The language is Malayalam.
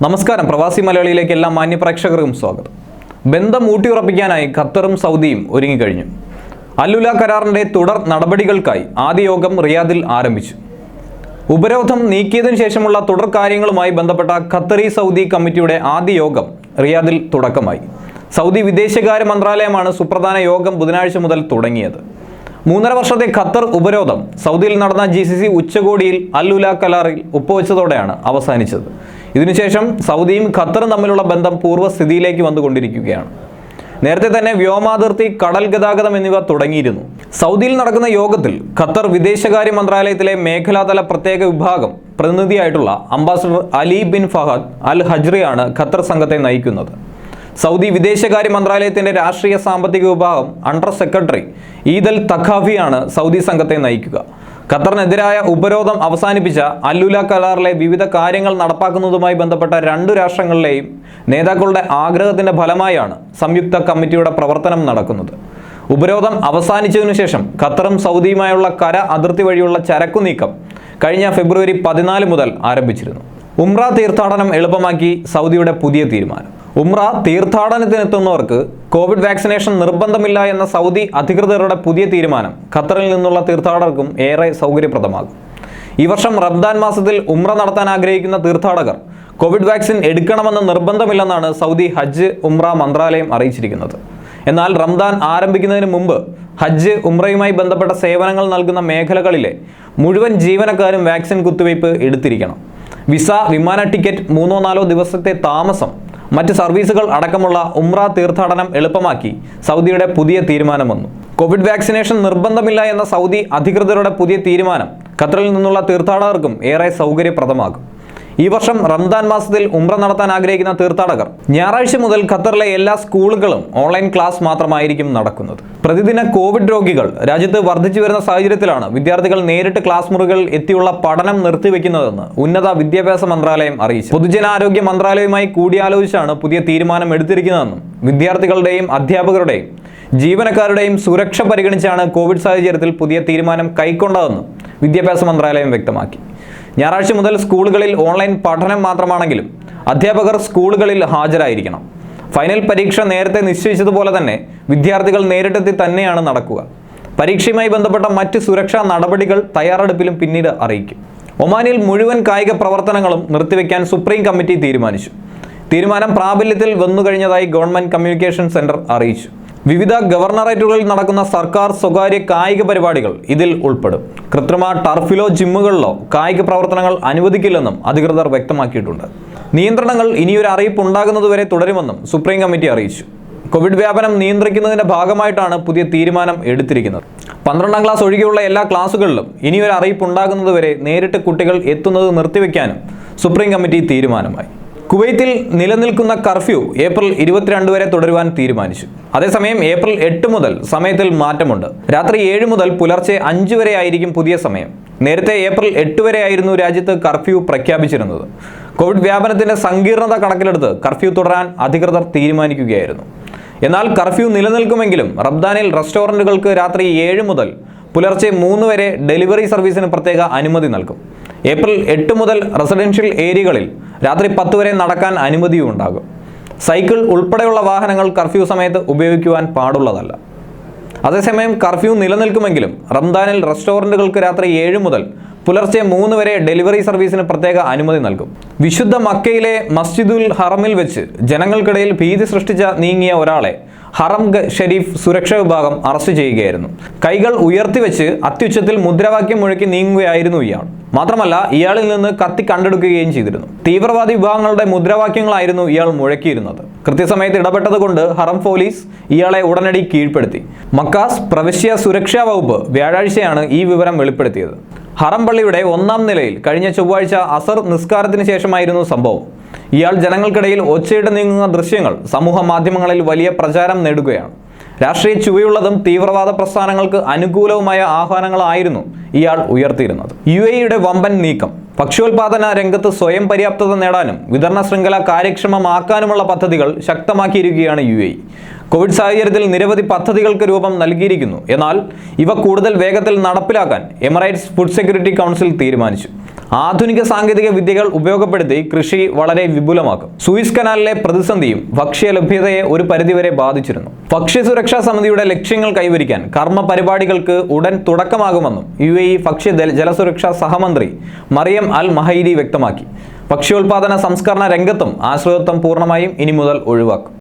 നമസ്കാരം, പ്രവാസി മലയാളിയിലേക്ക് എല്ലാ മാന്യപ്രേക്ഷകർക്കും സ്വാഗതം. ബന്ധം ഊട്ടിയുറപ്പിക്കാനായി ഖത്തറും സൗദിയും ഒരുങ്ങിക്കഴിഞ്ഞു. അൽ-ഉല കരാറിന്റെ തുടർ നടപടികൾക്കായി ആദ്യ യോഗം റിയാദിൽ ആരംഭിച്ചു. ഉപരോധം നീക്കിയതിനു ശേഷമുള്ള തുടർ കാര്യങ്ങളുമായി ബന്ധപ്പെട്ട ഖത്തറി സൗദി കമ്മിറ്റിയുടെ ആദ്യ യോഗം റിയാദിൽ തുടക്കമായി. സൗദി വിദേശകാര്യ മന്ത്രാലയമാണ് സുപ്രധാന യോഗം ബുധനാഴ്ച മുതൽ തുടങ്ങിയത്. 3.5 വർഷത്തെ ഖത്തർ ഉപരോധം സൗദിയിൽ നടന്ന GCC ഉച്ചകോടിയിൽ അൽ-ഉല കരാറിൽ ഒപ്പുവെച്ചതോടെയാണ് അവസാനിച്ചത്. ഇതിനുശേഷം സൗദിയും ഖത്തറും തമ്മിലുള്ള ബന്ധം പൂർവ്വസ്ഥിതിയിലേക്ക് വന്നുകൊണ്ടിരിക്കുകയാണ്. നേരത്തെ തന്നെ വ്യോമാതിർത്തി, കടൽ ഗതാഗതം എന്നിവ തുടങ്ങിയിരുന്നു. സൗദിയിൽ നടക്കുന്ന യോഗത്തിൽ ഖത്തർ വിദേശകാര്യ മന്ത്രാലയത്തിലെ മേഖലാതല പ്രത്യേക വിഭാഗം പ്രതിനിധിയായിട്ടുള്ള അംബാസഡർ അലി ബിൻ ഫഹദ് അൽ ഹജ്രിയാണ് ഖത്തർ സംഘത്തെ നയിക്കുന്നത്. സൗദി വിദേശകാര്യ മന്ത്രാലയത്തിന്റെ രാഷ്ട്രീയ സാമ്പത്തിക വിഭാഗം under secretary Eid al തഖാഫിയാണ് Saudi സംഘത്തെ നയിക്കുക. ഖത്തറിനെതിരായ ഉപരോധം അവസാനിപ്പിച്ച അൽ-ഉല കരാറിലെ വിവിധ കാര്യങ്ങൾ നടപ്പാക്കുന്നതുമായി ബന്ധപ്പെട്ട 2 രാഷ്ട്രങ്ങളിലെയും നേതാക്കളുടെ ആഗ്രഹത്തിന്റെ ഫലമായാണ് സംയുക്ത കമ്മിറ്റിയുടെ പ്രവർത്തനം നടക്കുന്നത്. ഉപരോധം അവസാനിച്ചതിനു ശേഷം ഖത്തറും സൗദിയുമായുള്ള കര അതിർത്തി വഴിയുള്ള ചരക്കു നീക്കം കഴിഞ്ഞ ഫെബ്രുവരി 14 മുതൽ ആരംഭിച്ചിരുന്നു. ഉംറ തീർത്ഥാടനം എളുപ്പമാക്കി സൗദിയുടെ പുതിയ തീരുമാനം. ഉംറ തീർത്ഥാടനത്തിനെത്തുന്നവർക്ക് കോവിഡ് വാക്സിനേഷൻ നിർബന്ധമില്ല എന്ന സൗദി അധികൃതരുടെ പുതിയ തീരുമാനം ഖത്തറിൽ നിന്നുള്ള തീർത്ഥാടകർക്കും ഏറെ സൗകര്യപ്രദമാകും. ഈ വർഷം റംദാൻ മാസത്തിൽ ഉംറ നടത്താൻ ആഗ്രഹിക്കുന്ന തീർത്ഥാടകർ കോവിഡ് വാക്സിൻ എടുക്കണമെന്ന് നിർബന്ധമില്ലെന്നാണ് സൗദി ഹജ്ജ് ഉംറ മന്ത്രാലയം അറിയിച്ചിരിക്കുന്നത്. എന്നാൽ റംദാൻ ആരംഭിക്കുന്നതിന് മുമ്പ് ഹജ്ജ് ഉംറയുമായി ബന്ധപ്പെട്ട സേവനങ്ങൾ നൽകുന്ന മേഖലകളിലെ മുഴുവൻ ജീവനക്കാരും വാക്സിൻ കുത്തിവയ്പ് എടുത്തിരിക്കണം. വിസ, വിമാന ടിക്കറ്റ്, 3-4 ദിവസത്തെ താമസം, മറ്റ് സർവീസുകൾ അടക്കമുള്ള ഉംറ തീർത്ഥാടനം എളുപ്പമാക്കി സൗദിയുടെ പുതിയ തീരുമാനം വന്നു. കോവിഡ് വാക്സിനേഷൻ നിർബന്ധമില്ല എന്ന സൗദി അധികൃതരുടെ പുതിയ തീരുമാനം ഖത്തറിൽ നിന്നുള്ള തീർത്ഥാടകർക്കും ഏറെ സൗകര്യപ്രദമാകും. ഈ വർഷം റംദാൻ മാസത്തിൽ ഉംറ നടത്താൻ ആഗ്രഹിക്കുന്ന തീർത്ഥാടകർ ഞായറാഴ്ച മുതൽ ഖത്തറിലെ എല്ലാ സ്കൂളുകളും ഓൺലൈൻ ക്ലാസ് മാത്രമായിരിക്കും നടക്കുന്നത്. പ്രതിദിന കോവിഡ് രോഗികൾ രാജ്യത്ത് വർദ്ധിച്ചു വരുന്ന സാഹചര്യത്തിലാണ് വിദ്യാർത്ഥികൾ നേരിട്ട് ക്ലാസ് മുറികളിൽ എത്തിയുള്ള പഠനം നിർത്തിവെക്കുന്നതെന്ന് ഉന്നത വിദ്യാഭ്യാസ മന്ത്രാലയം അറിയിച്ചു. പൊതുജനാരോഗ്യ മന്ത്രാലയവുമായി കൂടിയാലോചിച്ചാണ് പുതിയ തീരുമാനം എടുത്തിരിക്കുന്നതെന്നും വിദ്യാർത്ഥികളുടെയും അധ്യാപകരുടെയും ജീവനക്കാരുടെയും സുരക്ഷ പരിഗണിച്ചാണ് കോവിഡ് സാഹചര്യത്തിൽ പുതിയ തീരുമാനം കൈക്കൊണ്ടതെന്നും വിദ്യാഭ്യാസ മന്ത്രാലയം വ്യക്തമാക്കി. ഞായറാഴ്ച മുതൽ സ്കൂളുകളിൽ ഓൺലൈൻ പഠനം മാത്രമാണെങ്കിലും അധ്യാപകർ സ്കൂളുകളിൽ ഹാജരായിരിക്കണം. ഫൈനൽ പരീക്ഷ നേരത്തെ നിശ്ചയിച്ചതുപോലെ തന്നെ വിദ്യാർത്ഥികൾ നേരിട്ടെത്തി തന്നെയാണ് നടക്കുക. പരീക്ഷയുമായി ബന്ധപ്പെട്ട മറ്റ് സുരക്ഷാ നടപടികൾ തയ്യാറെടുപ്പിലും പിന്നീട് അറിയിക്കും. ഒമാനിൽ മുഴുവൻ കായിക പ്രവർത്തനങ്ങളും നിർത്തിവെക്കാൻ സുപ്രീം കമ്മിറ്റി തീരുമാനിച്ചു. തീരുമാനം പ്രാബല്യത്തിൽ വന്നുകഴിഞ്ഞതായി ഗവൺമെന്റ് കമ്മ്യൂണിക്കേഷൻ സെന്റർ അറിയിച്ചു. വിവിധ ഗവർണറേറ്റുകളിൽ നടക്കുന്ന സർക്കാർ സ്വകാര്യ കായിക പരിപാടികൾ ഇതിൽ ഉൾപ്പെടും. കൃത്രിമ ടർഫിലോ ജിമ്മുകളിലോ കായിക പ്രവർത്തനങ്ങൾ അനുവദിക്കില്ലെന്നും അധികൃതർ വ്യക്തമാക്കിയിട്ടുണ്ട്. നിയന്ത്രണങ്ങൾ ഇനിയൊരു അറിയിപ്പ് ഉണ്ടാകുന്നതുവരെ തുടരുമെന്നും സുപ്രീം കമ്മിറ്റി അറിയിച്ചു. കോവിഡ് വ്യാപനം നിയന്ത്രിക്കുന്നതിന്റെ ഭാഗമായിട്ടാണ് പുതിയ തീരുമാനം എടുത്തിരിക്കുന്നത്. 12ാം ക്ലാസ് ഒഴികെയുള്ള എല്ലാ ക്ലാസുകളിലും ഇനിയൊരു അറിയിപ്പ് ഉണ്ടാകുന്നതുവരെ നേരിട്ട് കുട്ടികൾ എത്തുന്നത് നിർത്തിവെക്കാനും സുപ്രീം കമ്മിറ്റി തീരുമാനമായി. കുവൈത്തിൽ നിലനിൽക്കുന്ന കർഫ്യൂ ഏപ്രിൽ 22 വരെ തുടരുവാൻ തീരുമാനിച്ചു. അതേസമയം ഏപ്രിൽ 8 മുതൽ സമയത്തിൽ മാറ്റമുണ്ട്. രാത്രി 7 മുതൽ പുലർച്ചെ 5 വരെ ആയിരിക്കും പുതിയ സമയം. നേരത്തെ ഏപ്രിൽ 8 വരെ ആയിരുന്നു രാജ്യത്ത് കർഫ്യൂ പ്രഖ്യാപിച്ചിരുന്നത്. കോവിഡ് വ്യാപനത്തിന്റെ സങ്കീർണത കണക്കിലെടുത്ത് കർഫ്യൂ തുടരാൻ അധികൃതർ തീരുമാനിക്കുകയായിരുന്നു. എന്നാൽ കർഫ്യൂ നിലനിൽക്കുമെങ്കിലും റംദാനിൽ റെസ്റ്റോറൻറ്റുകൾക്ക് രാത്രി 7 മുതൽ പുലർച്ചെ 3 വരെ ഡെലിവറി സർവീസിന് പ്രത്യേക അനുമതി നൽകും. ഏപ്രിൽ 8 മുതൽ റെസിഡൻഷ്യൽ ഏരിയകളിൽ രാത്രി 10 വരെ നടക്കാൻ അനുമതിയും ഉണ്ടാകും. സൈക്കിൾ ഉൾപ്പെടെയുള്ള വാഹനങ്ങൾ കർഫ്യൂ സമയത്ത് ഉപയോഗിക്കുവാൻ പാടുള്ളതല്ല. അതേസമയം കർഫ്യൂ നിലനിൽക്കുമെങ്കിലും റംദാനിൽ റെസ്റ്റോറൻറ്റുകൾക്ക് രാത്രി 7 മുതൽ പുലർച്ചെ 3 വരെ ഡെലിവറി സർവീസിന് പ്രത്യേക അനുമതി നൽകും. വിശുദ്ധ മക്കയിലെ മസ്ജിദുൽ ഹറമിൽ വെച്ച് ജനങ്ങൾക്കിടയിൽ ഭീതി നീങ്ങിയ ഒരാളെ ഹറം ഷെരീഫ് സുരക്ഷാ വിഭാഗം അറസ്റ്റ് ചെയ്യുകയായിരുന്നു. കൈകൾ ഉയർത്തിവെച്ച് അത്യുച്ചത്തിൽ മുദ്രാവാക്യം മുഴക്കി നീങ്ങുകയായിരുന്നു ഇയാൾ. മാത്രമല്ല, ഇയാളിൽ നിന്ന് കത്തി കണ്ടെടുക്കുകയും ചെയ്തിരുന്നു. തീവ്രവാദി വിഭാഗങ്ങളുടെ മുദ്രാവാക്യങ്ങളായിരുന്നു ഇയാൾ മുഴക്കിയിരുന്നത്. കൃത്യസമയത്ത് ഇടപെട്ടതുകൊണ്ട് ഹറം പോലീസ് ഇയാളെ ഉടനടി കീഴ്പ്പെടുത്തി. മക്കാസ് പ്രവിശ്യ സുരക്ഷാ വകുപ്പ് വ്യാഴാഴ്ചയാണ് ഈ വിവരം വെളിപ്പെടുത്തിയത്. ഹറം പള്ളിയുടെ 1ാം നിലയിൽ കഴിഞ്ഞ ചൊവ്വാഴ്ച അസർ നിസ്കാരത്തിന് ശേഷമായിരുന്നു സംഭവം. ഇയാൾ ജനങ്ങൾക്കിടയിൽ ഒച്ചയിട്ട് നീങ്ങുന്ന ദൃശ്യങ്ങൾ സമൂഹ മാധ്യമങ്ങളിൽ വലിയ പ്രചാരം നേടുകയാണ്. രാഷ്ട്രീയ ചുവയുള്ളതും തീവ്രവാദ പ്രസ്ഥാനങ്ങൾക്ക് അനുകൂലവുമായ ആഹ്വാനങ്ങളായിരുന്നു ഇയാൾ ഉയർത്തിയിരുന്നത്. UAE-യുടെ വമ്പൻ നീക്കം. ഭക്ഷ്യോൽപാദന രംഗത്ത് സ്വയം പര്യാപ്തത നേടാനും വിതരണ ശൃംഖല കാര്യക്ഷമമാക്കാനുമുള്ള പദ്ധതികൾ ശക്തമാക്കിയിരിക്കുകയാണ് UAE. കോവിഡ് സാഹചര്യത്തിൽ നിരവധി പദ്ധതികൾക്ക് രൂപം നൽകിയിരിക്കുന്നു. എന്നാൽ ഇവ കൂടുതൽ വേഗത്തിൽ നടപ്പിലാക്കാൻ എമിറേറ്റ്സ് ഫുഡ് സെക്യൂരിറ്റി കൗൺസിൽ തീരുമാനിച്ചു. ആധുനിക സാങ്കേതിക വിദ്യകൾ ഉപയോഗപ്പെടുത്തി കൃഷി വളരെ വിപുലമാക്കും. സൂയിസ് കനാലിലെ പ്രതിസന്ധിയും ഭക്ഷ്യലഭ്യതയെ ഒരു പരിധിവരെ ബാധിച്ചിരുന്നു. ഭക്ഷ്യസുരക്ഷാ സമിതിയുടെ ലക്ഷ്യങ്ങൾ കൈവരിക്കാൻ കർമ്മ പരിപാടികൾക്ക് ഉടൻ തുടക്കമാകുമെന്നും UAE ഭക്ഷ്യ ജലസുരക്ഷാ സഹമന്ത്രി മറിയം അൽ മഹൈരി വ്യക്തമാക്കി. ഭക്ഷ്യോൽപാദന സംസ്കരണ രംഗത്തും ആശ്രിതത്വം പൂർണ്ണമായും ഇനി മുതൽ ഒഴിവാക്കും.